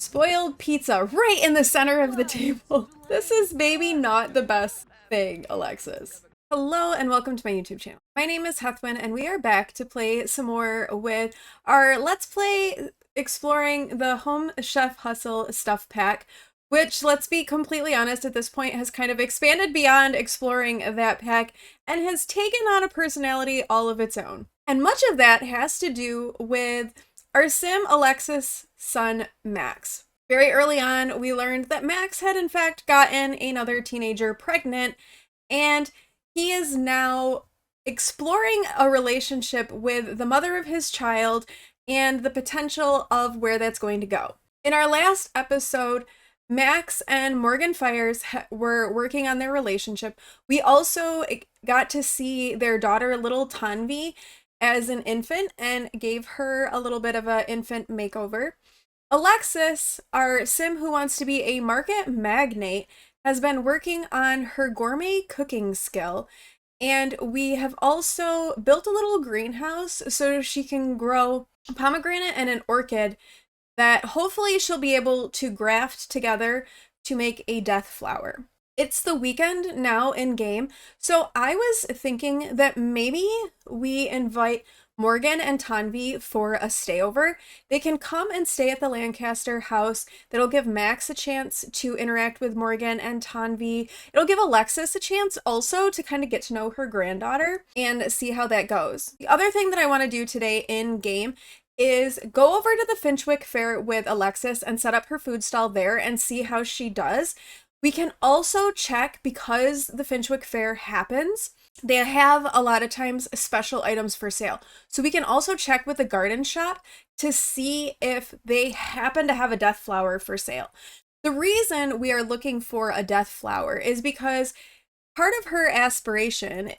Spoiled pizza right in the center of the table. This is maybe not the best thing, Alexis. Hello and welcome to my YouTube channel. My name is Heathwyn and we are back to play some more with our Let's Play exploring the Home Chef Hustle stuff pack, which, let's be completely honest, at this point has kind of expanded beyond exploring that pack and has taken on a personality all of its own. And much of that has to do with our sim Alexis' son, Max. Very early on, we learned that Max had in fact gotten another teenager pregnant, and he is now exploring a relationship with the mother of his child and the potential of where that's going to go. In our last episode, Max and Morgan Fires were working on their relationship. We also got to see their daughter, little Tanvi, as an infant and gave her a little bit of an infant makeover. Alexis, our sim who wants to be a market magnate, has been working on her gourmet cooking skill, and we have also built a little greenhouse so she can grow a pomegranate and an orchid that hopefully she'll be able to graft together to make a death flower. It's the weekend now in game, so I was thinking that maybe we invite Morgan and Tanvi for a stayover. They can come and stay at the Lancaster house. That'll give Max a chance to interact with Morgan and Tanvi. It'll give Alexis a chance also to kind of get to know her granddaughter and see how that goes. The other thing that I want to do today in game is go over to the Finchwick Fair with Alexis and set up her food stall there and see how she does. We can also check, because the Finchwick Fair happens, they have a lot of times special items for sale. So we can also check with the garden shop to see if they happen to have a death flower for sale. The reason we are looking for a death flower is because part of her aspiration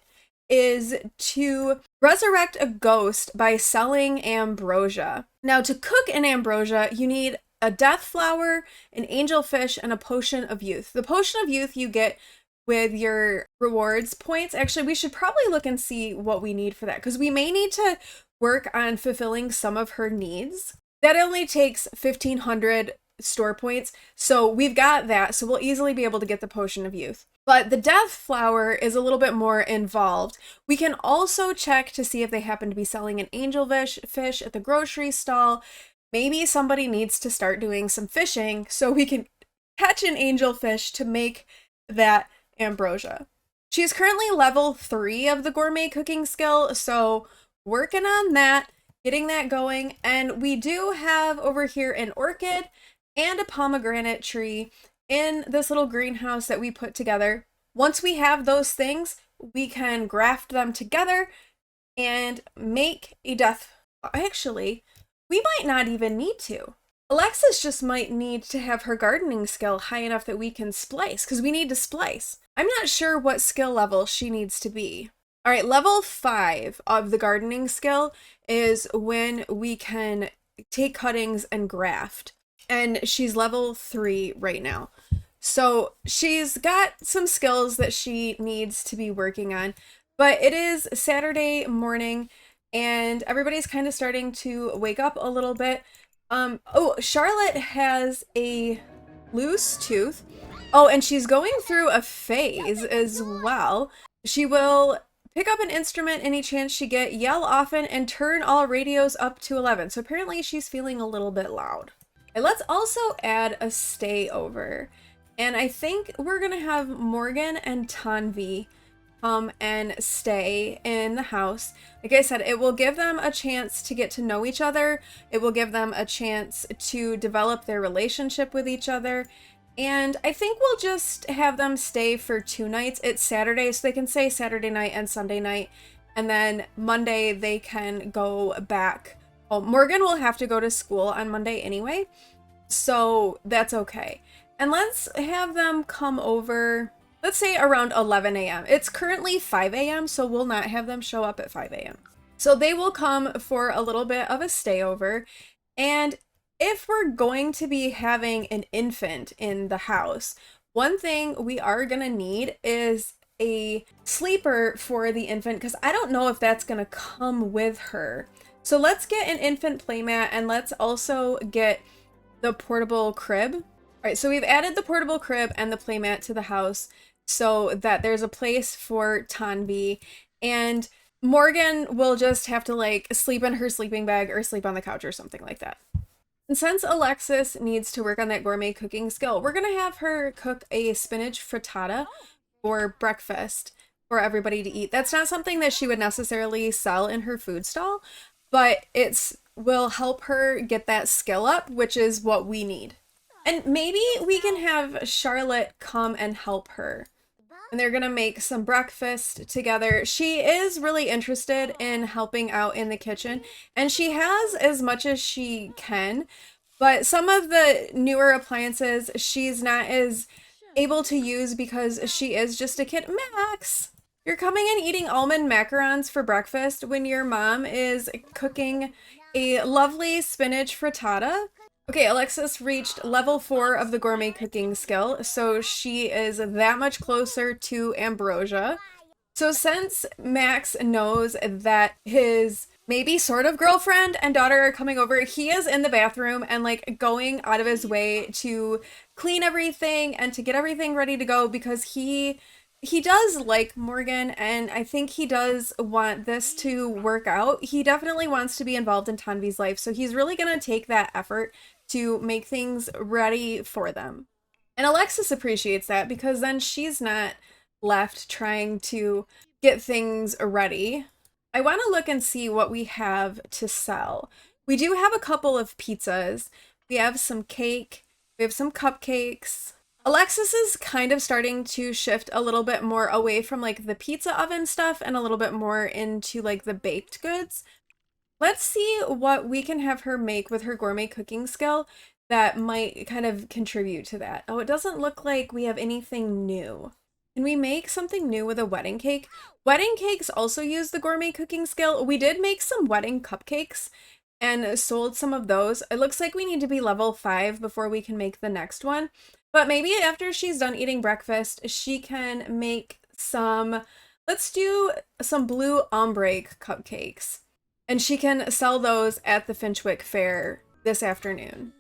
is to resurrect a ghost by selling ambrosia. Now, to cook an ambrosia, you need a death flower, an angelfish, and a potion of youth. The potion of youth you get with your rewards points. Actually, we should probably look and see what we need for that, because we may need to work on fulfilling some of her needs. That only takes 1,500 store points, so we've got that, so we'll easily be able to get the potion of youth. But the death flower is a little bit more involved. We can also check to see if they happen to be selling an angelfish at the grocery stall. Maybe somebody needs to start doing some fishing so we can catch an angelfish to make that ambrosia. She's currently level 3 of the gourmet cooking skill, so working on that, getting that going. And we do have over here an orchid and a pomegranate tree in this little greenhouse that we put together. Once we have those things, we can graft them together and make a death. Actually, we might not even need to. Alexis just might need to have her gardening skill high enough that we can splice, because we need to splice. I'm not sure what skill level she needs to be. All right, level 5 of the gardening skill is when we can take cuttings and graft. And she's level 3 right now. So she's got some skills that she needs to be working on. But it is Saturday morning, and everybody's kind of starting to wake up a little bit. Oh, Charlotte has a loose tooth. Oh, and she's going through a phase as well. She will pick up an instrument any chance she get, yell often, and turn all radios up to 11. So apparently she's feeling a little bit loud. And let's also add a stayover. And I think we're gonna have Morgan and Tanvi and stay in the house. Like I said, it will give them a chance to get to know each other. It will give them a chance to develop their relationship with each other. And I think we'll just have them stay for 2 nights. It's Saturday, so they can stay Saturday night and Sunday night. And then Monday they can go back. Well, Morgan will have to go to school on Monday anyway, so that's okay. And let's have them come over, let's say around 11 a.m. It's currently 5 a.m., so we'll not have them show up at 5 a.m. So they will come for a little bit of a stayover. And if we're going to be having an infant in the house, one thing we are going to need is a sleeper for the infant, because I don't know if that's going to come with her. So let's get an infant playmat, and let's also get the portable crib. All right, so we've added the portable crib and the playmat to the house so that there's a place for Tanvi, and Morgan will just have to like sleep in her sleeping bag or sleep on the couch or something like that. And since Alexis needs to work on that gourmet cooking skill, we're gonna have her cook a spinach frittata for breakfast for everybody to eat. That's not something that she would necessarily sell in her food stall, but it's will help her get that skill up, which is what we need. And maybe we can have Charlotte come and help her. And they're gonna make some breakfast together. She is really interested in helping out in the kitchen, and she has as much as she can, but some of the newer appliances she's not as able to use because she is just a kid. Max, you're coming and eating almond macarons for breakfast when your mom is cooking a lovely spinach frittata? Okay, Alexis reached level 4 of the gourmet cooking skill, so she is that much closer to Ambrosia. So since Max knows that his maybe sort of girlfriend and daughter are coming over, he is in the bathroom and like going out of his way to clean everything and to get everything ready to go because he does like Morgan, and I think he does want this to work out. He definitely wants to be involved in Tanvi's life, so he's really going to take that effort to make things ready for them. And Alexis appreciates that because then she's not left trying to get things ready. I want to look and see what we have to sell. We do have a couple of pizzas. We have some cake. We have some cupcakes. Alexis is kind of starting to shift a little bit more away from like the pizza oven stuff and a little bit more into like the baked goods. Let's see what we can have her make with her gourmet cooking skill that might kind of contribute to that. Oh, it doesn't look like we have anything new. Can we make something new with a wedding cake? Wedding cakes also use the gourmet cooking skill. We did make some wedding cupcakes and sold some of those. It looks like we need to be level 5 before we can make the next one. But maybe after she's done eating breakfast, she can make some, let's do some blue ombre cupcakes. And she can sell those at the Finchwick Fair this afternoon.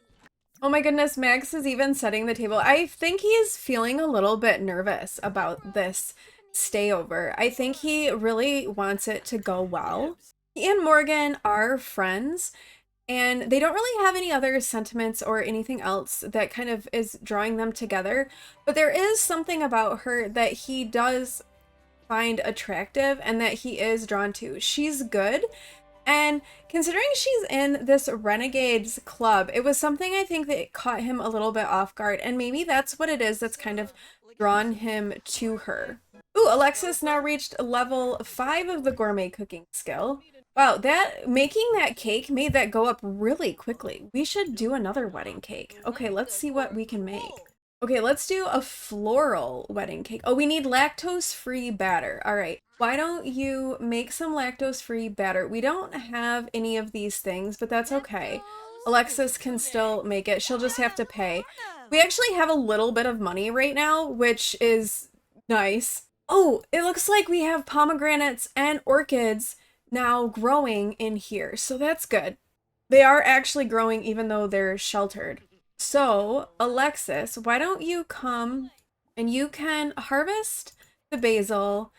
Oh my goodness, Max is even setting the table. I think he's feeling a little bit nervous about this stayover. I think he really wants it to go well. He and Morgan are friends, and they don't really have any other sentiments or anything else that kind of is drawing them together. But there is something about her that he does find attractive and that he is drawn to. She's good. And considering she's in this Renegades club, it was something I think that caught him a little bit off guard. And maybe that's what it is that's kind of drawn him to her. Ooh, Alexis now reached level 5 of the gourmet cooking skill. Wow, making that cake made that go up really quickly. We should do another wedding cake. Okay, let's see what we can make. Okay, let's do a floral wedding cake. Oh, we need lactose-free batter. All right, why don't you make some lactose-free batter? We don't have any of these things, but that's okay. Alexis can still make it. She'll just have to pay. We actually have a little bit of money right now, which is nice. Oh, it looks like we have pomegranates and orchids now growing in here, so that's good. They are actually growing even though they're sheltered. So, Alexis, why don't you come and you can harvest the basil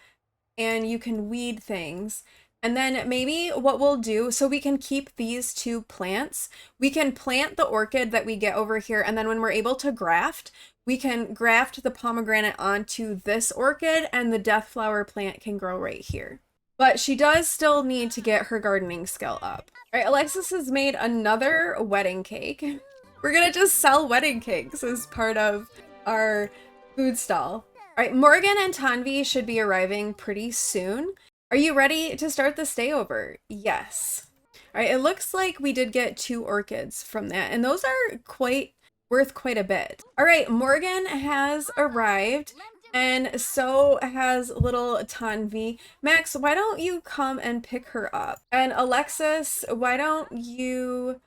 and you can weed things. And then maybe what we'll do, so we can keep these 2 plants, we can plant the orchid that we get over here, and then when we're able to graft, we can graft the pomegranate onto this orchid and the death flower plant can grow right here. But she does still need to get her gardening skill up. All right, Alexis has made another wedding cake. We're gonna just sell wedding cakes as part of our food stall. All right, Morgan and Tanvi should be arriving pretty soon. Are you ready to start the stayover? Yes. All right, it looks like we did get 2 orchids from that, and those are worth quite a bit. All right, Morgan has arrived, and so has little Tanvi. Max, why don't you come and pick her up? And Alexis, why don't you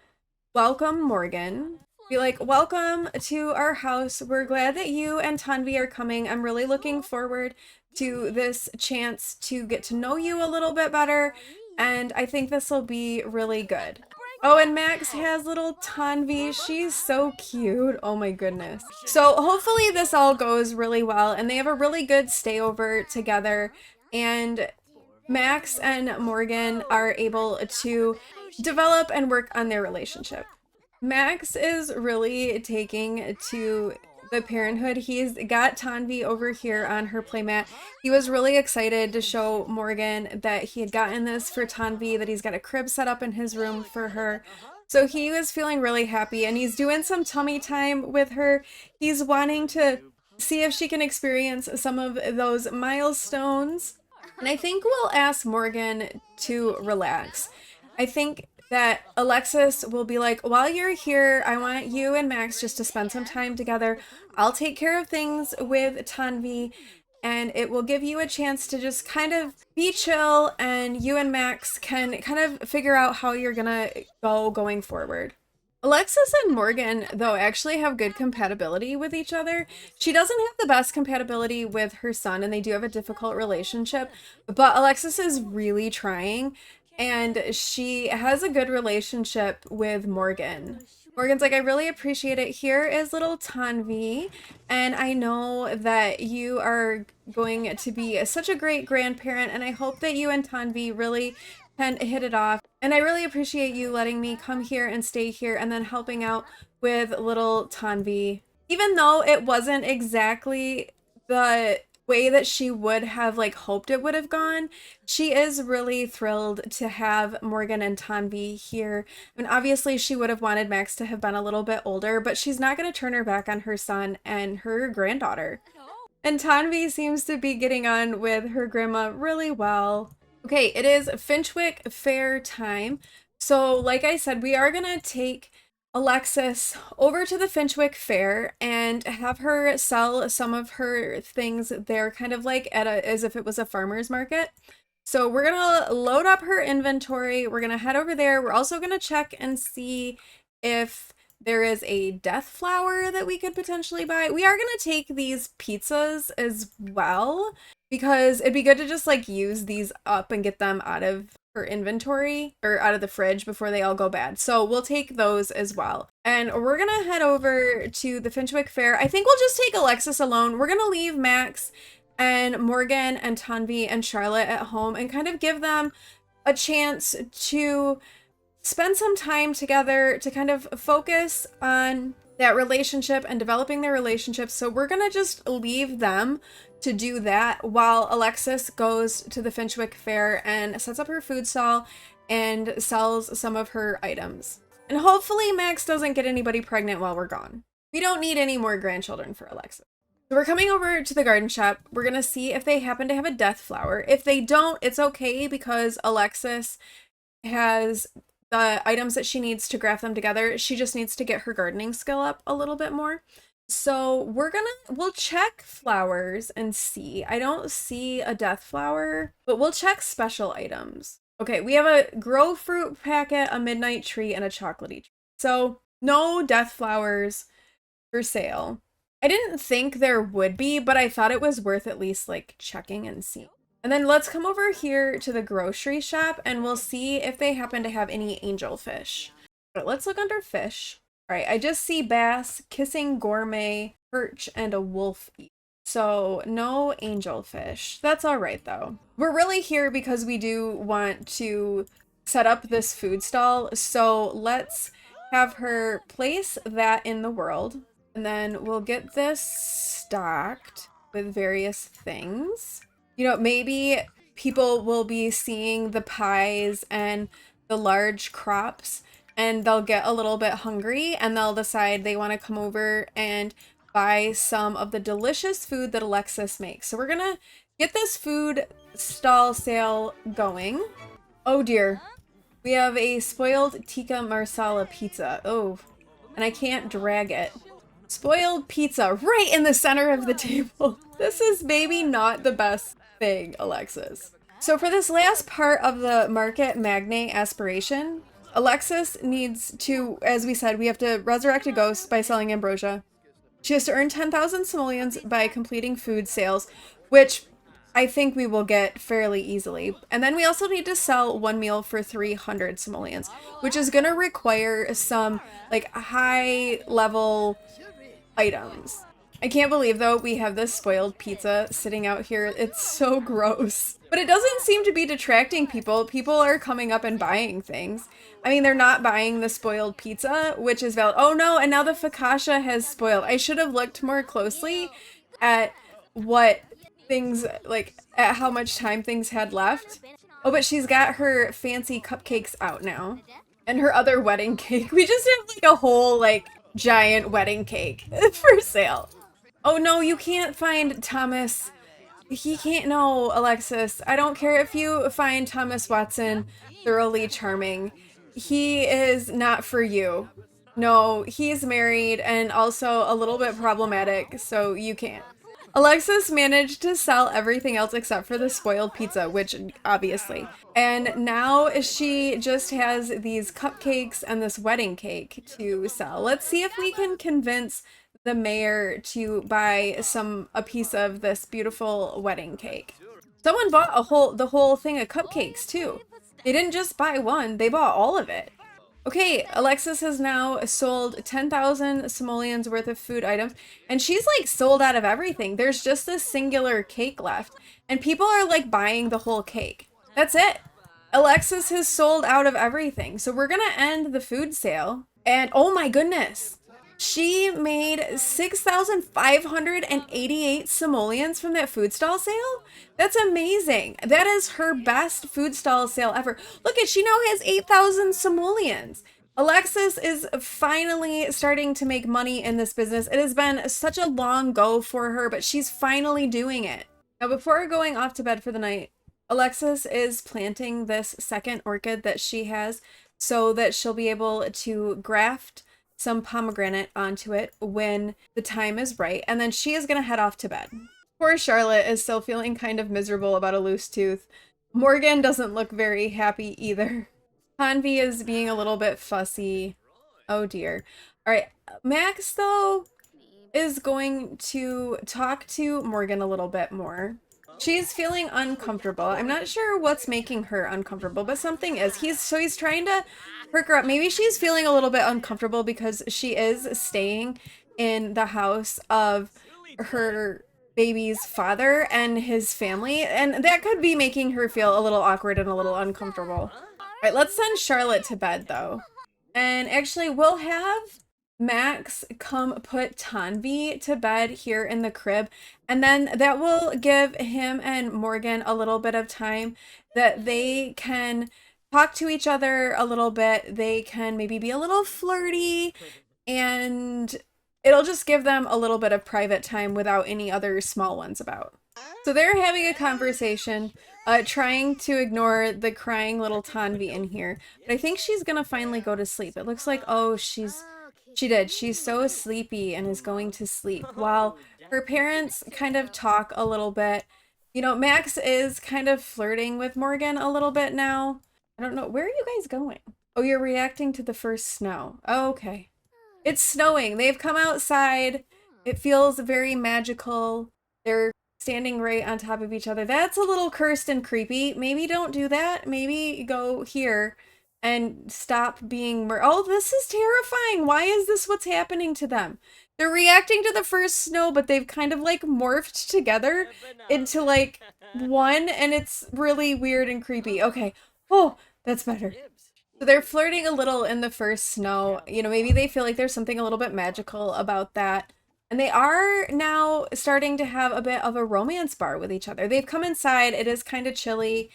welcome Morgan? Be like, welcome to our house. We're glad that you and Tanvi are coming. I'm really looking forward to this chance to get to know you a little bit better, and I think this will be really good. Oh, and Max has little Tanvi. She's so cute. Oh my goodness. So hopefully this all goes really well and they have a really good stayover together, and Max and Morgan are able to develop and work on their relationship. Max is really taking to the parenthood. He's got Tanvi over here on her playmat. He was really excited to show Morgan that he had gotten this for Tanvi, that he's got a crib set up in his room for her. So he was feeling really happy and he's doing some tummy time with her. He's wanting to see if she can experience some of those milestones. And I think we'll ask Morgan to relax. I think that Alexis will be like, while you're here, I want you and Max just to spend some time together. I'll take care of things with Tanvi, and it will give you a chance to just kind of be chill, and you and Max can kind of figure out how you're gonna go going forward. Alexis and Morgan, though, actually have good compatibility with each other. She doesn't have the best compatibility with her son, and they do have a difficult relationship, but Alexis is really trying, and she has a good relationship with Morgan. Morgan's like, I really appreciate it. Here is little Tanvi, and I know that you are going to be such a great grandparent, and I hope that you and Tanvi really can hit it off. And I really appreciate you letting me come here and stay here and then helping out with little Tanvi. Even though it wasn't exactly the way that she would have like hoped it would have gone, she is really thrilled to have Morgan and Tanvi here. I mean, obviously she would have wanted Max to have been a little bit older, but she's not going to turn her back on her son and her granddaughter. And Tanvi seems to be getting on with her grandma really well. Okay, it is Finchwick Fair time. So like I said, we are gonna take Alexis over to the Finchwick Fair and have her sell some of her things there, kind of like at as if it was a farmer's market. So we're gonna load up her inventory. We're gonna head over there. We're also gonna check and see if there is a death flower that we could potentially buy. We are gonna take these pizzas as well, because it'd be good to just like use these up and get them out of her inventory or out of the fridge before they all go bad. So we'll take those as well. And we're gonna head over to the Finchwick Fair. I think we'll just take Alexis alone. We're gonna leave Max and Morgan and Tanvi and Charlotte at home and kind of give them a chance to spend some time together to kind of focus on that relationship and developing their relationship. So we're gonna just leave them to do that while Alexis goes to the Finchwick Fair and sets up her food stall and sells some of her items. And hopefully Max doesn't get anybody pregnant while we're gone. We don't need any more grandchildren for Alexis. So we're coming over to the garden shop. We're gonna see if they happen to have a death flower. If they don't, it's okay because Alexis has the items that she needs to graft them together. She just needs to get her gardening skill up a little bit more. So we'll check flowers and see. I don't see a death flower, but we'll check special items. Okay, we have a grow fruit packet, a midnight tree, and a chocolatey tree. So no death flowers for sale. I didn't think there would be, but I thought it was worth at least like checking and seeing. And then let's come over here to the grocery shop and we'll see if they happen to have any angelfish. But let's look under fish. All right, I just see bass, kissing gourmet, perch, and a wolf eat. So no angelfish. That's all right though. We're really here because we do want to set up this food stall. So let's have her place that in the world. And then we'll get this stocked with various things. You know, maybe people will be seeing the pies and the large crops and they'll get a little bit hungry and they'll decide they want to come over and buy some of the delicious food that Alexis makes. So we're gonna get this food stall sale going. Oh dear. We have a spoiled tikka marsala pizza. Oh, and I can't drag it. Spoiled pizza right in the center of the table. This is maybe not the best thing, Alexis. So for this last part of the market magnate aspiration, Alexis needs to, as we said, we have to resurrect a ghost by selling ambrosia. She has to earn 10,000 simoleons by completing food sales, which I think we will get fairly easily. And then we also need to sell one meal for 300 simoleons, which is going to require some like high level items. I can't believe though we have this spoiled pizza sitting out here. It's so gross. But it doesn't seem to be detracting people. People are coming up and buying things. I mean, they're not buying the spoiled pizza, which is valid. Oh no, and now the focaccia has spoiled. I should have looked more closely at what things, like, at how much time things had left. Oh, but she's got her fancy cupcakes out now. And her other wedding cake. We just have like a whole, like, giant wedding cake for sale. Oh no, you can't find Thomas. He can't. No, Alexis. I don't care if you find Thomas Watson thoroughly charming. He is not for you. No, he's married and also a little bit problematic, so you can't. Alexis managed to sell everything else except for the spoiled pizza, which obviously. And now she just has these cupcakes and this wedding cake to sell. Let's see if we can convince the mayor to buy a piece of this beautiful wedding cake. Someone bought the whole thing of cupcakes too. They didn't just buy one, they bought all of it. Okay, Alexis has now sold 10,000 simoleons worth of food items, and she's like sold out of everything. There's just this singular cake left, and people are like buying the whole cake. That's it. Alexis has sold out of everything. So we're gonna end the food sale, and oh my goodness, she made 6,588 simoleons from that food stall sale? That's amazing. That is her best food stall sale ever. Look at, she now has 8,000 simoleons. Alexis is finally starting to make money in this business. It has been such a long go for her, but she's finally doing it. Now, before going off to bed for the night, Alexis is planting this second orchid that she has so that she'll be able to graft some pomegranate onto it when the time is right, and then she is going to head off to bed. Poor Charlotte is still feeling kind of miserable about a loose tooth. Morgan doesn't look very happy either. Tanvi is being a little bit fussy. Oh dear. All right, Max though is going to talk to Morgan a little bit more. She's feeling uncomfortable. I'm not sure what's making her uncomfortable, but something is. He's trying to perk her up. Maybe she's feeling a little bit uncomfortable because she is staying in the house of her baby's father and his family, and that could be making her feel a little awkward and a little uncomfortable. All right, let's send Charlotte to bed though. And actually, we'll have Max come put Tanvi to bed here in the crib, and then that will give him and Morgan a little bit of time that they can talk to each other a little bit. They can maybe be a little flirty, and it'll just give them a little bit of private time without any other small ones about. So they're having a conversation, trying to ignore the crying little Tanvi in here. But I think she's gonna finally go to sleep. It looks like, oh, she did. She's so sleepy and is going to sleep while her parents kind of talk a little bit. You know, Max is kind of flirting with Morgan a little bit now. I don't know. Where are you guys going? Oh, you're reacting to the first snow. Oh, okay. It's snowing. They've come outside. It feels very magical. They're standing right on top of each other. That's a little cursed and creepy. Maybe don't do that. Maybe go here and stop being oh, this is terrifying. Why is this what's happening to them? They're reacting to the first snow, but they've kind of like morphed together into like one, and it's really weird and creepy. Okay. Oh, that's better. So they're flirting a little in the first snow. You know, maybe they feel like there's something a little bit magical about that. And they are now starting to have a bit of a romance bar with each other. They've come inside. It is kind of chilly.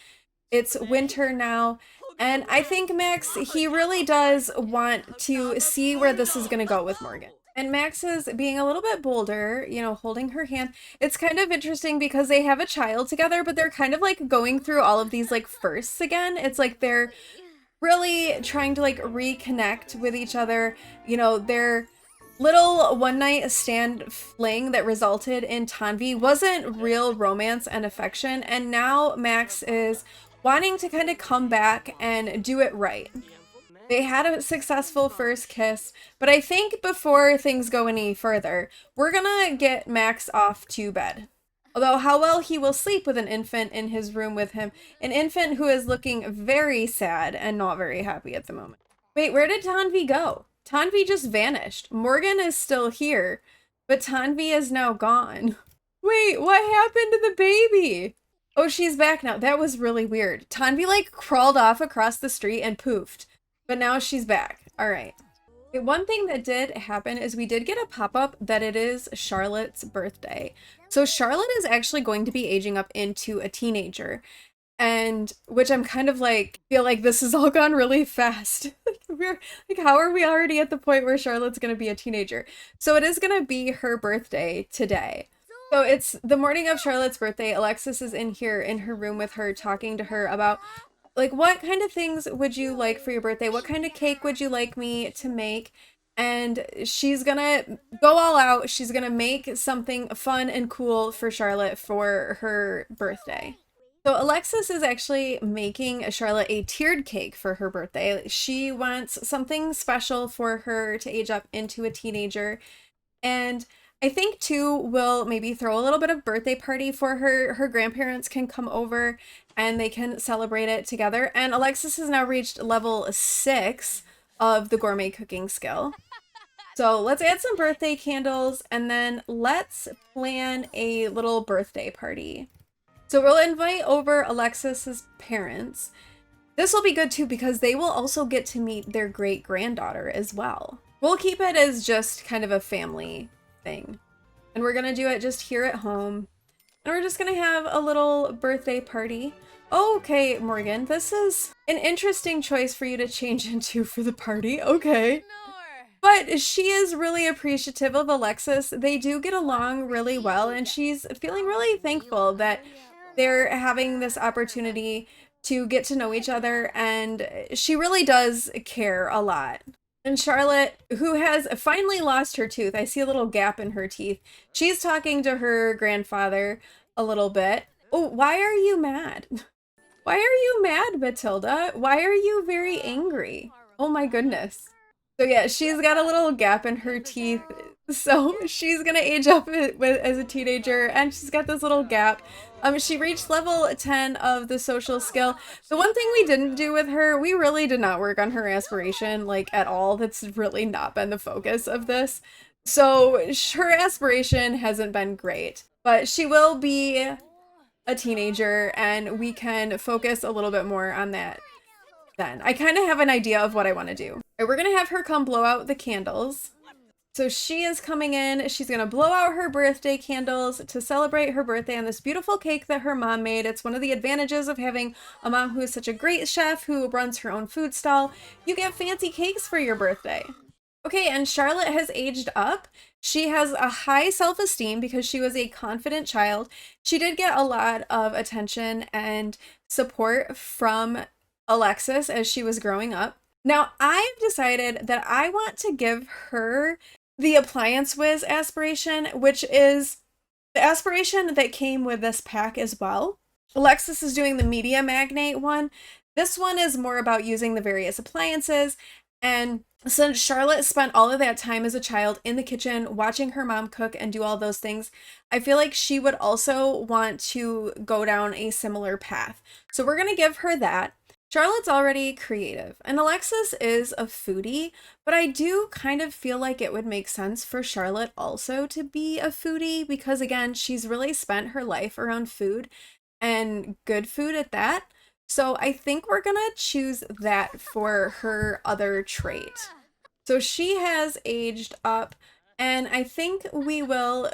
It's winter now. And I think Max, he really does want to see where this is going to go with Morgan. And Max is being a little bit bolder, you know, holding her hand. It's kind of interesting because they have a child together, but they're kind of like going through all of these like firsts again. It's like they're really trying to like reconnect with each other. You know, their little one-night stand fling that resulted in Tanvi wasn't real romance and affection. And now Max is wanting to kind of come back and do it right. They had a successful first kiss, but I think before things go any further, we're gonna get Max off to bed. Although how well he will sleep with an infant in his room with him. An infant who is looking very sad and not very happy at the moment. Wait, where did Tanvi go? Tanvi just vanished. Morgan is still here, but Tanvi is now gone. Wait, what happened to the baby? Oh, she's back now. That was really weird. Tanvi like crawled off across the street and poofed, but now she's back. All right. One thing that did happen is we did get a pop-up that it is Charlotte's birthday. So Charlotte is actually going to be aging up into a teenager, and which I'm kind of like, feel like this has all gone really fast. We're like, how are we already at the point where Charlotte's going to be a teenager? So it is going to be her birthday today. So it's the morning of Charlotte's birthday. Alexis is in here in her room with her, talking to her about like, what kind of things would you like for your birthday? What kind of cake would you like me to make? And she's gonna go all out. She's gonna make something fun and cool for Charlotte for her birthday. So Alexis is actually making Charlotte a tiered cake for her birthday. She wants something special for her to age up into a teenager. And I think too, we'll maybe throw a little bit of birthday party for her. Her grandparents can come over and they can celebrate it together. And Alexis has now reached level 6 of the gourmet cooking skill. So let's add some birthday candles and then let's plan a little birthday party. So we'll invite over Alexis's parents. This will be good too because they will also get to meet their great granddaughter as well. We'll keep it as just kind of a family thing. And we're gonna do it just here at home. And we're just gonna have a little birthday party. Oh, okay, Morgan, this is an interesting choice for you to change into for the party. Okay. But she is really appreciative of Alexis. They do get along really well, and she's feeling really thankful that they're having this opportunity to get to know each other, and she really does care a lot. And Charlotte, who has finally lost her tooth, I see a little gap in her teeth. She's talking to her grandfather a little bit. Oh, why are you mad? Why are you mad, Matilda? Why are you very angry? Oh my goodness. So yeah, she's got a little gap in her teeth. So she's gonna age up as a teenager, and she's got this little gap. She reached level 10 of the social skill. The one thing we didn't do with her, we really did not work on her aspiration, like, at all. That's really not been the focus of this. So her aspiration hasn't been great, but she will be a teenager, and we can focus a little bit more on that then. I kind of have an idea of what I want to do. We're gonna have her come blow out the candles. So she is coming in, she's gonna blow out her birthday candles to celebrate her birthday on this beautiful cake that her mom made. It's one of the advantages of having a mom who is such a great chef who runs her own food stall. You get fancy cakes for your birthday. Okay, and Charlotte has aged up. She has a high self-esteem because she was a confident child. She did get a lot of attention and support from Alexis as she was growing up. Now, I've decided that I want to give her the Appliance Whiz aspiration, which is the aspiration that came with this pack as well. Alexis is doing the Media Magnate one. This one is more about using the various appliances, and since Charlotte spent all of that time as a child in the kitchen watching her mom cook and do all those things, I feel like she would also want to go down a similar path. So we're going to give her that. Charlotte's already creative, and Alexis is a foodie, but I do kind of feel like it would make sense for Charlotte also to be a foodie because, again, she's really spent her life around food and good food at that. So I think we're gonna choose that for her other trait. So she has aged up, and I think we will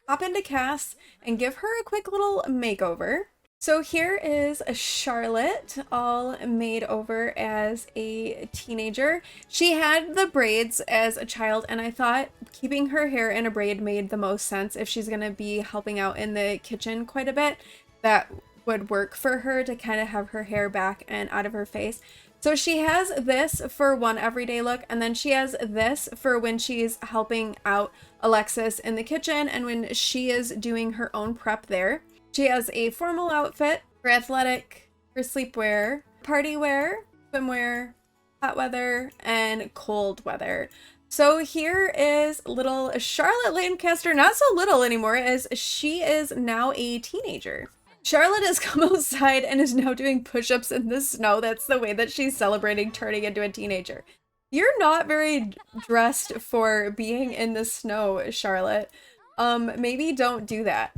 pop into Cass and give her a quick little makeover. So here is a Charlotte all made over as a teenager. She had the braids as a child, and I thought keeping her hair in a braid made the most sense if she's gonna be helping out in the kitchen quite a bit. That would work for her to kind of have her hair back and out of her face. So she has this for one everyday look, and then she has this for when she's helping out Alexis in the kitchen and when she is doing her own prep there. She has a formal outfit for athletic, for sleepwear, party wear, swimwear, hot weather, and cold weather. So here is little Charlotte Lancaster, not so little anymore, as she is now a teenager. Charlotte has come outside and is now doing push-ups in the snow. That's the way that she's celebrating turning into a teenager. You're not very dressed for being in the snow, Charlotte. Maybe don't do that.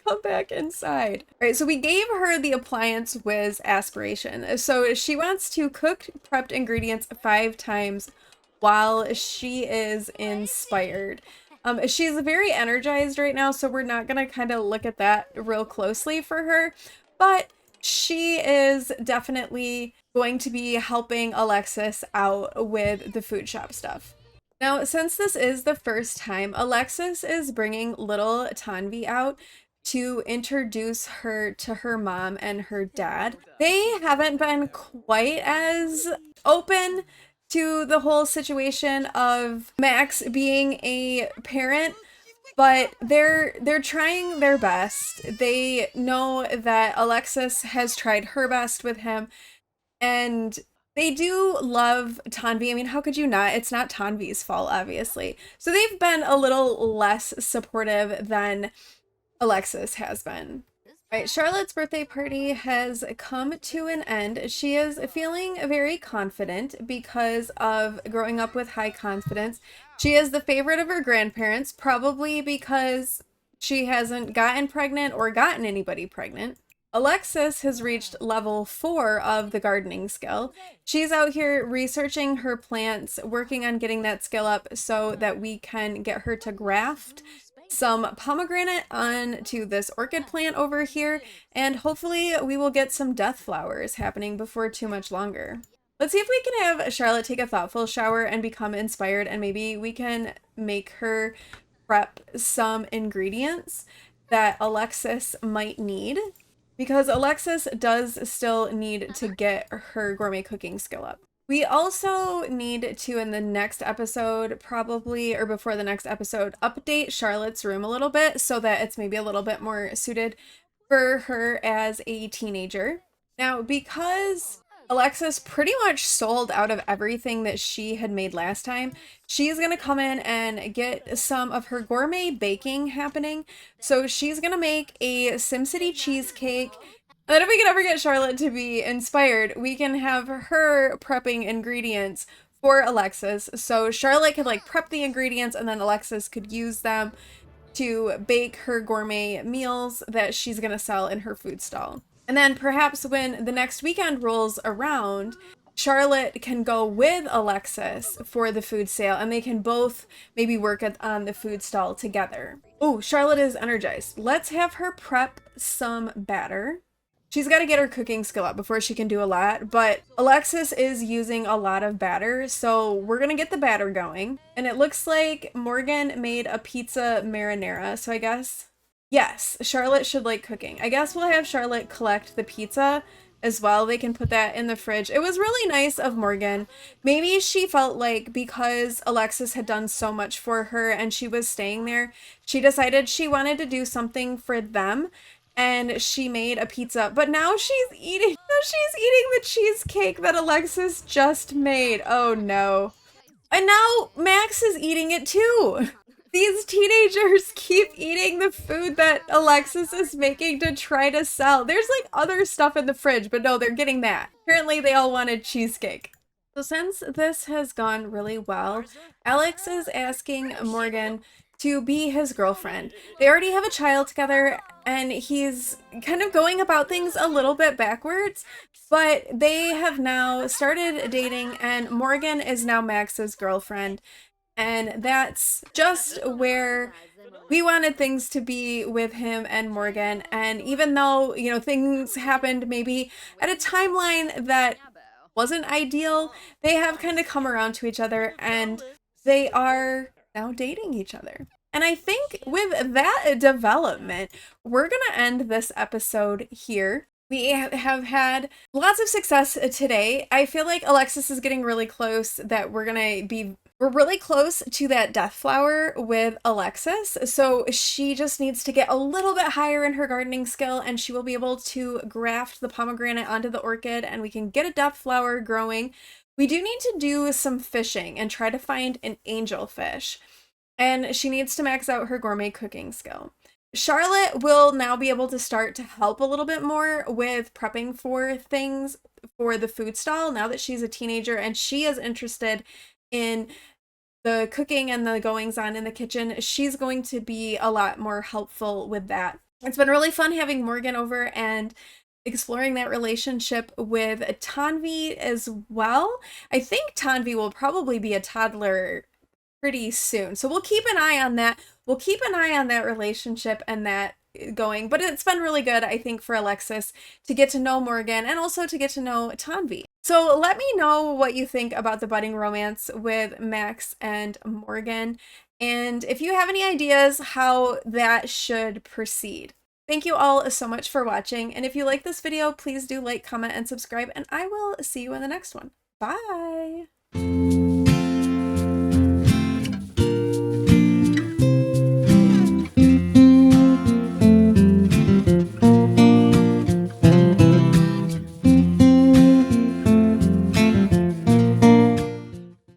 Come back inside. All right, so we gave her the appliance whiz aspiration. So she wants to cook prepped ingredients 5 times while she is inspired. She's very energized right now, so we're not gonna kind of look at that real closely for her, but she is definitely going to be helping Alexis out with the food shop stuff. Now, since this is the first time, Alexis is bringing little Tanvi out to introduce her to her mom and her dad. They haven't been quite as open to the whole situation of Max being a parent, but they're trying their best. They know that Alexis has tried her best with him, and they do love Tanvi. I mean, how could you not? It's not Tanvi's fault, obviously. So they've been a little less supportive than Alexis has been. Right, Charlotte's birthday party has come to an end. She is feeling very confident because of growing up with high confidence. She is the favorite of her grandparents, probably because she hasn't gotten pregnant or gotten anybody pregnant. Alexis has reached level 4 of the gardening skill. She's out here researching her plants, working on getting that skill up so that we can get her to graft some pomegranate onto this orchid plant over here, and hopefully we will get some death flowers happening before too much longer. Let's see if we can have Charlotte take a thoughtful shower and become inspired, and maybe we can make her prep some ingredients that Alexis might need, because Alexis does still need to get her gourmet cooking skill up. We also need to, in the next episode, probably, or before the next episode, update Charlotte's room a little bit so that it's maybe a little bit more suited for her as a teenager. Now, because Alexis pretty much sold out of everything that she had made last time, she's going to come in and get some of her gourmet baking happening. So she's going to make a SimCity cheesecake. And then if we can ever get Charlotte to be inspired, we can have her prepping ingredients for Alexis. So Charlotte could like prep the ingredients and then Alexis could use them to bake her gourmet meals that she's going to sell in her food stall. And then perhaps when the next weekend rolls around, Charlotte can go with Alexis for the food sale and they can both maybe work on the food stall together. Oh, Charlotte is energized. Let's have her prep some batter. She's got to get her cooking skill up before she can do a lot, but Alexis is using a lot of batter, so we're going to get the batter going. And it looks like Morgan made a pizza marinara, so I guess, yes, Charlotte should like cooking. I guess we'll have Charlotte collect the pizza as well. They can put that in the fridge. It was really nice of Morgan. Maybe she felt like because Alexis had done so much for her and she was staying there, she decided she wanted to do something for them. And she made a pizza, but now she's eating the cheesecake that Alexis just made. Oh no. And now Max is eating it too. These teenagers keep eating the food that Alexis is making to try to sell. There's like other stuff in the fridge, but no, they're getting that. Apparently they all wanted cheesecake. So since this has gone really well, Alex is asking Morgan to be his girlfriend. They already have a child together and he's kind of going about things a little bit backwards, but they have now started dating and Morgan is now Max's girlfriend. And that's just where we wanted things to be with him and Morgan. And even though, you know, things happened maybe at a timeline that wasn't ideal, they have kind of come around to each other and they are now dating each other. And I think with that development, we're going to end this episode here. We have had lots of success today. I feel like Alexis is getting really close, that we're really close to that death flower with Alexis. So she just needs to get a little bit higher in her gardening skill and she will be able to graft the pomegranate onto the orchid and we can get a death flower growing. We do need to do some fishing and try to find an angelfish. And she needs to max out her gourmet cooking skill. Charlotte will now be able to start to help a little bit more with prepping for things for the food stall now that she's a teenager and she is interested in the cooking and the goings on in the kitchen. She's going to be a lot more helpful with that. It's been really fun having Morgan over and exploring that relationship with Tanvi as well. I think Tanvi will probably be a toddler pretty soon. So we'll keep an eye on that. We'll keep an eye on that relationship and that going. But it's been really good, I think, for Alexis to get to know Morgan and also to get to know Tanvi. So let me know what you think about the budding romance with Max and Morgan, and if you have any ideas how that should proceed. Thank you all so much for watching, and if you like this video, please do like, comment, and subscribe, and I will see you in the next one. Bye!